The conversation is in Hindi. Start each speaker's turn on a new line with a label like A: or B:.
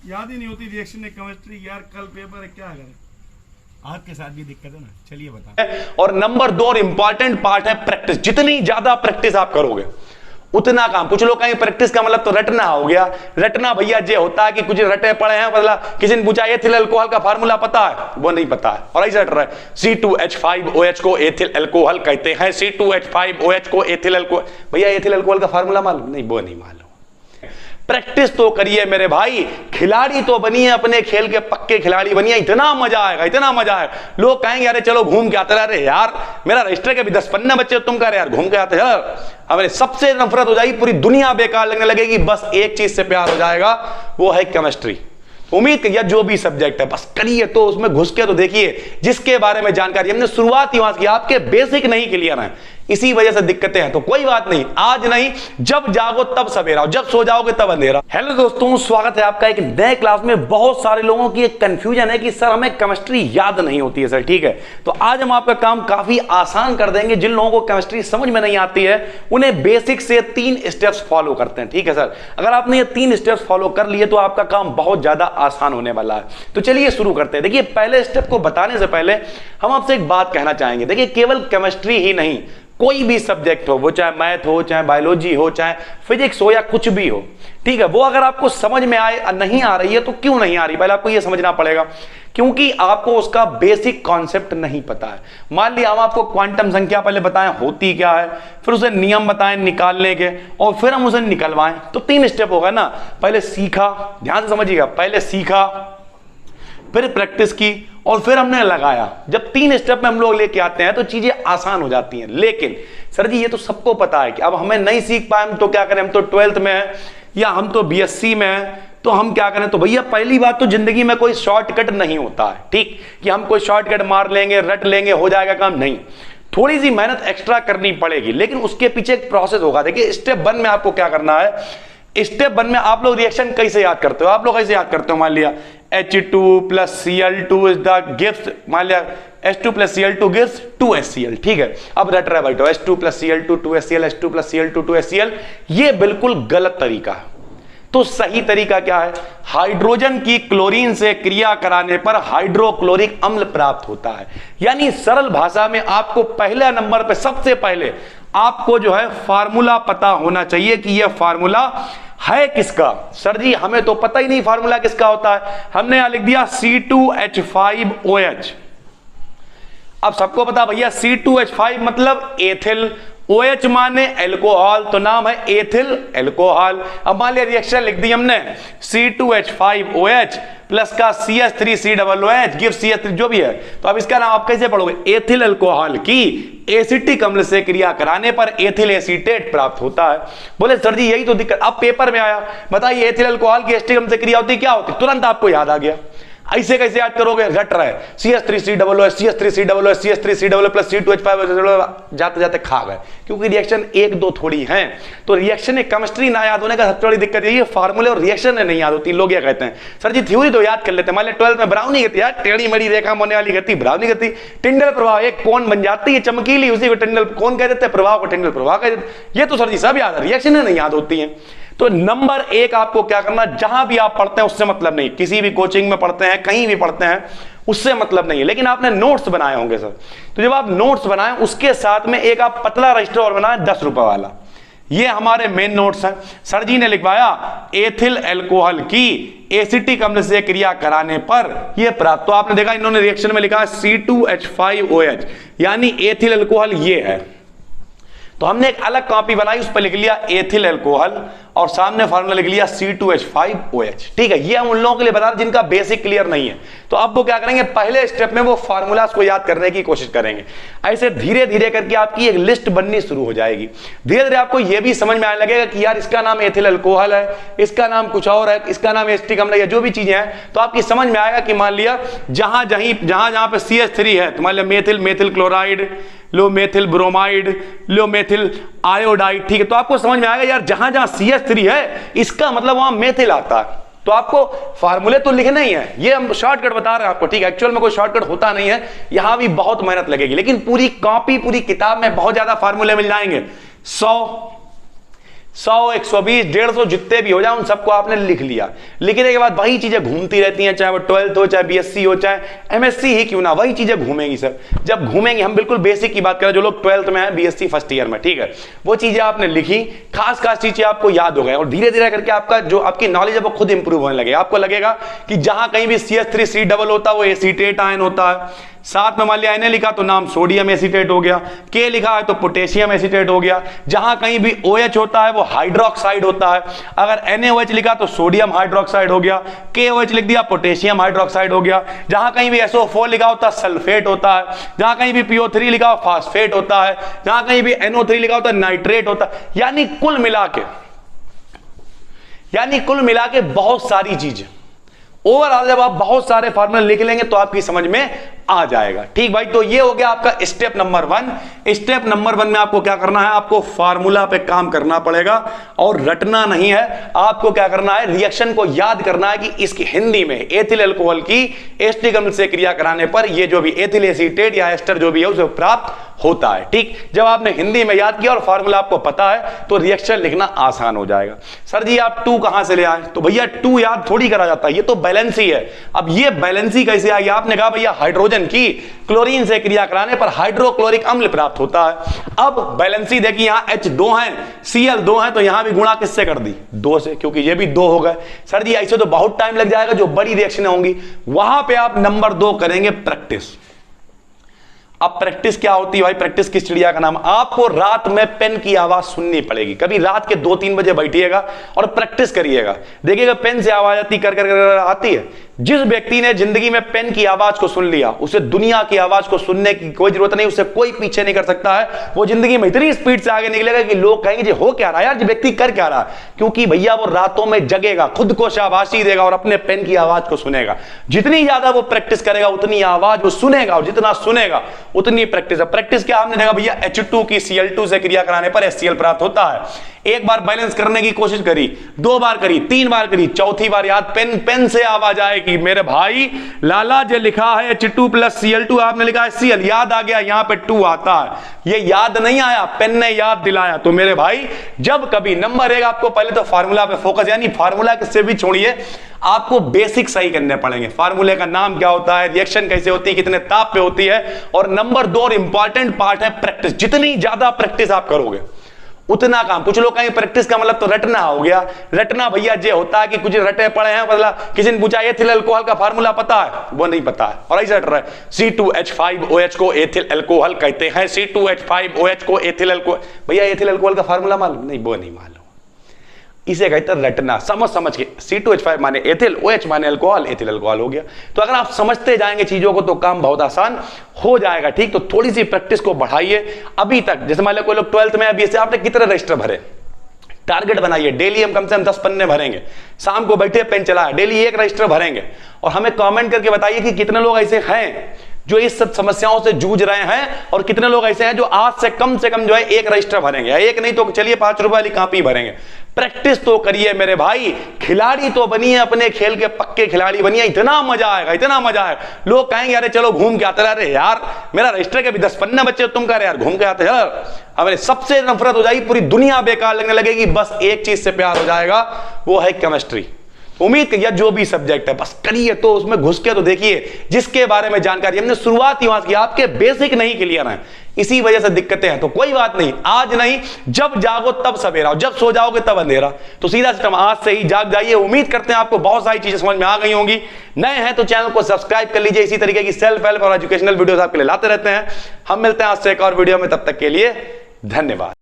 A: याद ही नहीं होती रिएक्शन केमिस्ट्री यार। कल पेपर है, क्या करें? आपके साथ भी दिक्कत है ना, चलिए बता।
B: और नंबर 2 और इंपॉर्टेंट पार्ट है प्रैक्टिस। जितनी ज्यादा प्रैक्टिस आप करोगे उतना काम। कुछ लोग कहेंगे प्रैक्टिस का मतलब तो रटना हो गया। रटना भैया ये होता है कि कुछ रटे पड़े हैं, मतलब किसी ने पूछा एथिल अल्कोहल का फार्मूला पता है, वो नहीं पता है और ऐसे रट रहा है। C2H5OH को एथिल अल्कोहल कहते हैं, C2H5OH को एथिल अल्कोहल। भैया एथिल अल्कोहल का फार्मूला मालूम नहीं? वो नहीं मालूम। प्रैक्टिस तो करिए मेरे भाई, खिलाड़ी तो बनिए, अपने खेल के पक्के खिलाड़ी बनिए। इतना मजा आएगा, इतना मजा है। लोग कहेंगे अरे चलो घूम के आते। अरे यार मेरा रजिस्टर के भी 10-15 बच्चे, तुम कह रहे यार घूम के आते यार। हमारे सबसे नफरत हो जाएगी, पूरी दुनिया बेकार लगने लगेगी, बस एक चीज से प्यार हो जाएगा, वो है केमिस्ट्री। उम्मीद करिए जो भी सब्जेक्ट है बस करिए, तो उसमें घुस के तो देखिए जिसके बारे में जानकारी। हमने शुरुआत ही वहां की, आपके बेसिक नहीं क्लियर है, इसी वजह से दिक्कतें हैं। तो कोई बात नहीं, आज नहीं, जब जागो तब सवेरा, जब सो जाओगे तब अंधेरा। हेलो दोस्तों, स्वागत है आपका एक नए क्लास में। बहुत सारे लोगों की एक कंफ्यूजन है कि सर हमें केमिस्ट्री याद नहीं होती है। सर ठीक है, तो आज हम आपका काम काफी आसान कर देंगे। जिन लोगों को केमिस्ट्री समझ में नहीं आती है उन्हें बेसिक से 3 स्टेप्स फॉलो करते हैं। ठीक है सर, अगर आपने ये 3 स्टेप्स फॉलो कर लिए तो आपका काम बहुत ज्यादा आसान होने वाला है। तो चलिए शुरू करते हैं। देखिए पहले स्टेप को बताने से पहले हम आपसे एक बात कहना चाहेंगे। देखिए केवल केमिस्ट्री ही नहीं, कोई भी सब्जेक्ट हो, वो चाहे मैथ हो, चाहे बायोलॉजी हो, चाहे फिजिक्स हो, या कुछ भी हो, ठीक है, वो अगर आपको समझ में आए नहीं आ रही है तो क्यों नहीं आ रही, पहले आपको ये समझना पड़ेगा। क्योंकि आपको उसका बेसिक कॉन्सेप्ट नहीं पता है। मान लिया हम आपको क्वांटम संख्या पहले बताएं होती क्या है, फिर उसे नियम बताएं निकालने के, और फिर हम उसे निकलवाएं, तो 3 स्टेप होगा ना। पहले सीखा, ध्यान से समझिएगा, पहले सीखा, फिर प्रैक्टिस की, और फिर हमने लगाया। जब 3 स्टेप में हम लोग लेके आते हैं तो चीजें आसान हो जाती हैं। लेकिन सर जी ये तो सबको पता है कि अब हमें नहीं सीख पाए, हम तो क्या करें, हम तो 12th में हैं या हम तो BSc में हैं, तो हम क्या करें। तो भैया पहली बात तो जिंदगी में कोई शॉर्टकट नहीं होता है, ठीक, कि हम कोई शॉर्टकट मार लेंगे, रट लेंगे, हो जाएगा काम, नहीं। थोड़ी सी मेहनत एक्स्ट्रा करनी पड़ेगी, लेकिन उसके पीछे एक प्रोसेस होगा। देखिए स्टेप 1 में आपको क्या करना है। स्टेप 1 में आप लोग रिएक्शन कैसे याद करते हो? आप लोग कैसे याद करते हो? मान लिया H2 + Cl2 is the gives, मान लिया H2 + Cl2 गिव्स 2HCl, ठीक है। अब रट रहा है भाई, H2 + Cl2 2HCl, H2 + Cl2 2HCl, ये बिल्कुल गलत तरीका है। तो सही तरीका क्या है? हाइड्रोजन की क्लोरीन से क्रिया कराने पर हाइड्रोक्लोरिक अम्ल प्राप्त होता है। यानी सरल भाषा में आपको पहले नंबर पे सबसे पहले आपको जो है फार्मूला पता होना चाहिए कि यह फार्मूला है किसका। सर जी हमें तो पता ही नहीं फार्मूला किसका होता है। हमने यहां लिख दिया C2H5OH। अब सबको पता भैया C2H5 मतलब एथिल, OH माने अल्कोहल, तो नाम है एथिल अल्कोहल। अब मान लिया रिएक्शन लिख दी हमने C2H5OH प्लस का CH3COOH गिव CH3, जो भी है, तो अब इसका नाम आप कैसे पढ़ोगे? एथिल अल्कोहल की एसिटिक अम्ल से क्रिया कराने पर एथिल एसीटेट प्राप्त होता है। बोले सर जी यही तो दिक्कत, अब पेपर में आया, बताइए एथिल अल्कोहल की एसिटिक अम्ल से क्रिया होती क्या होती? तुरंत आपको याद आ गया। ऐसे कैसे याद करोगे? रट रहे CH3COOH CH3COOH CH3COOH plus C2H5, जाते जाते खा गए, क्योंकि रिएक्शन 1-2 थोड़ी हैं। तो रिएक्शन में केमिस्ट्री ना याद होने का सबसे बड़ी दिक्कत ये फार्मूले और रिएक्शन नहीं याद होती। लोग ये कहते हैं सर जी थ्योरी तो याद कर लेते हैं। मान लिया 12th में ब्राउनी गति, यार टेढ़ी मेढ़ी रेखा होने वाली गति ब्राउनी गति, टिंडल प्रभाव, एक कोण बन जाती है चमकीली, उसी को टिंडल कोण कह देते हैं, प्रभाव को टिंडल प्रभाव कह देते हैं। ये तो सर जी सब याद है, रिएक्शन नहीं याद होती है। तो नंबर 1 आपको क्या करना, जहां भी आप पढ़ते हैं उससे मतलब नहीं, किसी भी कोचिंग में पढ़ते हैं, कहीं भी पढ़ते हैं, उससे मतलब नहीं है। लेकिन आपने नोट्स बनाए होंगे सर, तो जब आप नोट्स बनाएं उसके साथ में एक आप पतला रजिस्टर और बनाएं 10 रुपए वाला। ये हमारे मेन नोट्स हैं। सर जी ने लिखवाया एथिल अल्कोहल की एसिटिक अम्ल से क्रिया कराने पर यह प्राप्त, तो आपने देखा इन्होंने रिएक्शन में लिखा C2H5OH, यानी एथिल अल्कोहल ये है। तो हमने एक अलग कॉपी बनाई, उस पर लिख लिया एथिल अल्कोहल और सामने फार्मूला लिख लिया C2H5OH, ठीक है। ये हम उन लोगों के लिए बता रहे जिनका बेसिक क्लियर नहीं है। तो अब वो क्या करेंगे, पहले स्टेप में वो फार्मूलास को याद करने की कोशिश करेंगे। ऐसे धीरे धीरे करके आपकी एक लिस्ट बननी शुरू हो जाएगी। धीरे धीरे आपको यह भी समझ में आने लगेगा कि यार इसका नाम एथिल अल्कोहल है, इसका नाम कुछ और है, इसका नाम एसिटिक अम्ल है, जो भी चीजें हैं, तो आपकी समझ में आएगा कि मान लिया जहां जहां पे CH3 है, तो मान लिया मेथिल क्लोराइड, लो मेथिल ब्रोमाइड, लो मेथिल आयोडाइड, ठीक है। तो आपको समझ में आएगा यार जहां जहां CH3 है इसका मतलब वहां मेथिल आता है। तो आपको फार्मूले तो लिखना ही है, ये हम शॉर्टकट बता रहे हैं आपको, ठीक है। एक्चुअल में कोई शॉर्टकट होता नहीं है, यहां भी बहुत मेहनत लगेगी, लेकिन पूरी कॉपी पूरी किताब में बहुत ज्यादा फार्मूले मिल जाएंगे, 100, 100, 120, 150 जितने भी हो जाए उन सबको आपने लिख लिया। लिखने के बाद वही चीजें घूमती रहती हैं, चाहे वो 12th हो, चाहे BSc हो, चाहे MSc ही क्यों ना, वही चीजें घूमेंगी सर। जब घूमेंगी, हम बिल्कुल बेसिक की बात करें, जो लोग 12th में है, BSc फर्स्ट ईयर में, ठीक है, वो चीजें आपने लिखी, खास खास चीजें आपको याद हो गए और धीरे धीरे करके आपका जो आपकी नॉलेज है वो खुद इंप्रूव होने लगेगा। आपको लगेगा कि जहां कहीं भी CH3C डबल होता है वो एसीटेट आयन होता है। साथ में मान लिया Na लिखा तो नाम सोडियम एसीटेट हो गया, K लिखा है तो पोटेशियम एसीटेट हो गया। जहां कहीं भी OH होता है वो हाइड्रोक्साइड होता है। अगर NaOH लिखा तो सोडियम हाइड्रोक्साइड हो गया, KOH लिख दिया पोटेशियम हाइड्रोक्साइड हो गया। जहां कहीं भी SO4 लिखा होता है सल्फेट होता है। जहां कहीं भी PO3 लिखा हो फास्फेट होता है। जहां कहीं भी NO3 लिखा होता है नाइट्रेट होता है। यानी कुल मिला के बहुत सारी चीजें। ओवरऑल जब आप बहुत सारे फार्मूले लिख लेंगे तो आपकी समझ में आ जाएगा। ठीक भाई, तो ये हो गया आपका स्टेप नंबर 1। स्टेप नंबर 1 में आपको क्या करना है, आपको फार्मूला पे काम करना पड़ेगा और रटना नहीं है। आपको क्या करना है, रिएक्शन को याद करना है कि इसकी हिंदी में एथिल अल्कोहल की एसिटिक अम्ल से क्रिया कराने पर ये जो भी एथिल एसीटेट या एस्टर जो भी है उसे प्राप्त होता है। ठीक, जब आपने हिंदी में याद किया और फार्मूला आपको पता है तो रिएक्शन लिखना आसान हो जाएगा। सर जी आप 2 कहां से ले आए, तो भैया 2 याद थोड़ी करा जाता है, ये तो बैलेंसी है। अब ये बैलेंसी कैसे आई, आपने कहा भैया हाइड्रोजन की क्लोरीन से क्रिया कराने पर हाइड्रोक्लोरिक अम्ल प्राप्त होता है। अब बैलेंसी देखिए, यहां H2 है, Cl2 है, तो यहां भी गुणा किससे कर दी, 2 से, क्योंकि ये भी 2 हो गए। सर जी ऐसे तो बहुत टाइम लग जाएगा, जो बड़ी रिएक्शन होंगी वहां पे आप नंबर 2 करेंगे प्रैक्टिस। अब प्रैक्टिस क्या होती है भाई, प्रैक्टिस किस चिड़िया का नाम, आपको रात में पेन की आवाज सुननी पड़ेगी। कभी रात के 2-3 बजे बैठिएगा और प्रैक्टिस करिएगा, देखिएगा पेन से आवाज आती कर आती है। जिस व्यक्ति ने जिंदगी में पेन की आवाज को सुन लिया, उसे दुनिया की आवाज को सुनने की कोई जरूरत नहीं, उसे कोई पीछे नहीं कर सकता है। वो जिंदगी में इतनी स्पीड से आगे निकलेगा कि लोग कहेंगे जी हो क्या रहा है यार, ये व्यक्ति कर क्या रहा है, क्योंकि भैया वो रातों में जगेगा, खुद को शाबाशी देगा और अपने पेन की आवाज को सुनेगा। जितनी ज्यादा वो प्रैक्टिस करेगा उतनी आवाज वो सुनेगा, और जितना सुनेगा उतनी प्रैक्टिस। प्रैक्टिस क्या, हमने देखा भैया H2 की Cl2 से क्रिया कराने पर HCl प्राप्त होता है। एक बार बैलेंस करने की कोशिश करी, 2 बार करी, 3 बार करी, चौथी बार याद पेन से आवाज आएगी, मेरे भाई लाला जो लिखा है H2 + Cl2, आपने लिखा है Cl, याद आ गया, यहां पे 2 आता है। ये याद नहीं आया, पेन ने याद दिलाया। तो मेरे भाई जब कभी नंबर 1 आपको पहले तो फार्मूला पे फोकस, यानी फार्मूला किससे भी छोड़िए, आपको बेसिक सही करने पड़ेंगे। फार्मूले का नाम क्या होता है, रिएक्शन कैसे होती है, कितने ताप पे होती है, और नंबर 2 और इंपॉर्टेंट पार्ट है प्रैक्टिस। जितनी ज्यादा प्रैक्टिस आप करोगे उतना काम। कुछ लोग कहेंगे प्रैक्टिस का मतलब तो रटना हो गया। रटना भैया ये होता है कि कुछ रटे पड़े हैं, मतलब किसी ने पूछा एथिल अल्कोहल का फार्मूला पता है, वो नहीं पता है और ऐसे रट रहा है। C2H5OH को एथिल अल्कोहल कहते हैं, C2H5OH को एथिल अल्कोहल। भैया एथिल अल्कोहल का फार्मूला मालूम नहीं, वो नहीं मालूम, इसे कहते हैं रटना। समझ के C2H5 माने एथिल, OH माने अल्कोहल, एथिल अल्कोहल हो गया। तो अगर आप समझते जाएंगे चीजों को तो काम बहुत आसान हो जाएगा। ठीक, तो थोड़ी सी प्रैक्टिस को बढ़ाइए। अभी तक जैसे मान लो कोई लोग 12th में अभी से आपने कितने रजिस्टर भरे, टारगेट बनाइए, डेली हम कम से कम 10 पन्ने भरेंगे। शाम को बैठे पेन चलाए, डेली 1 रजिस्टर भरेंगे और हमें कमेंट करके बताइए कि कितने लोग ऐसे हैं जो इस सब समस्याओं से जूझ रहे हैं और कितने लोग ऐसे हैं जो आज से कम जो है 1 रजिस्टर भरेंगे, 1 नहीं तो चलिए 5 रुपए वाली कॉपी भरेंगे। प्रैक्टिस तो करिए मेरे भाई, खिलाड़ी तो बनिए, अपने खेल के पक्के खिलाड़ी बनिए। इतना मजा आएगा, इतना मजा आएगा। लोग कहेंगे अरे चलो घूम के आते, अरे यार मेरा रजिस्टर के भी 10 पन्ने बच्चे, तुम कह रहे यार घूम के आते यार। हमें सबसे नफरत हो जाएगी, पूरी दुनिया बेकार लगने लगेगी, बस एक चीज से प्यार हो जाएगा, वो है केमिस्ट्री। उम्मीद करिए जो भी सब्जेक्ट है बस करिए, तो उसमें घुस के तो देखिए जिसके बारे में जानकारी हमने शुरुआत ही वहां की, आपके बेसिक नहीं क्लियर है, इसी वजह से दिक्कतें हैं। तो कोई बात नहीं, आज नहीं, जब जागो तब सवेरा, जब सो जाओगे तब अंधेरा। तो सीधा सिस्टम, आज से ही जाग जाइए। उम्मीद करते हैं आपको बहुत सारी चीजें समझ में आ गई होंगी। नए हैं तो चैनल को सब्सक्राइब कर लीजिए, इसी तरीके की सेल्फ हेल्प और एजुकेशनल वीडियोस आपके लिए लाते रहते हैं। हम मिलते हैं आज से एक और वीडियो में, तब तक के लिए धन्यवाद।